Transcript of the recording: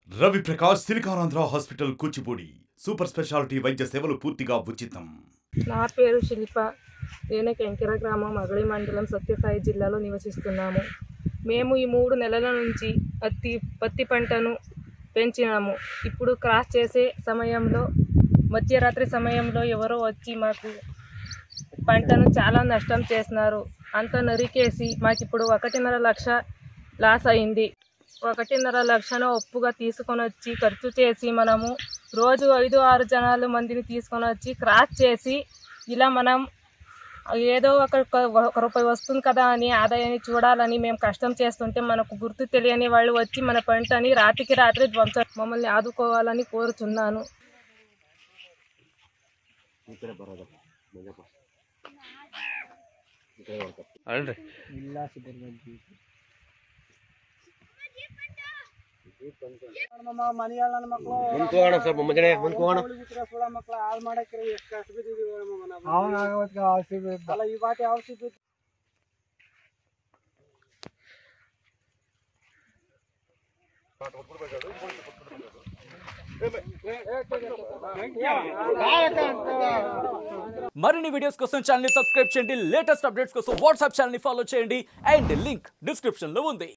Ravi Prakash Siliconandhra hospital Kuchipudi super speciality వైద్య సేవలు పూర్తిగా ఉచితం. నా పేరు శిల్ప. నేను కెంకెర గ్రామం అగళి మండలం సత్యసాయి జిల్లాలో నివసిస్తున్నాము. మేము ఈ 3 నెలల నుంచి పత్తి పంటను పెంచినాము. ఇప్పుడు క్రాస్ చేసే సమయంలో మధ్యరాత్రి సమయంలో ఎవరో వచ్చి మాకు పంటను చాలా నష్టం చేస్తున్నారు. అంతా నరికేసి మాకిప్పుడు 1.5 లక్ష లాస్ అయింది. 1.5 లక్షను ఒప్పుగా తీసుకొని వచ్చి ఖర్చు చేసి మనము రోజు 5-6 జనాలు మందిని తీసుకొని వచ్చి క్రాస్ చేసి ఇలా మనం ఏదో ఒక రూపాయి వస్తుంది కదా అని ఆదాయాన్ని చూడాలని మేము కష్టం చేస్తుంటే మనకు గుర్తు తెలియని వాళ్ళు వచ్చి మన పంటని రాత్రికి రాత్రి ధ్వంసం మమ్మల్ని ఆదుకోవాలని కోరుచున్నాను. మరిన్ని వీడియోస్ కోసం ఛానల్ ని సబ్స్క్రైబ్ చేయండి. లేటెస్ట్ అప్డేట్స్ కోసం వాట్సాప్ ఛానల్ ని ఫాలో చేయండి. అండ్ లింక్ డిస్క్రిప్షన్ లో ఉంది.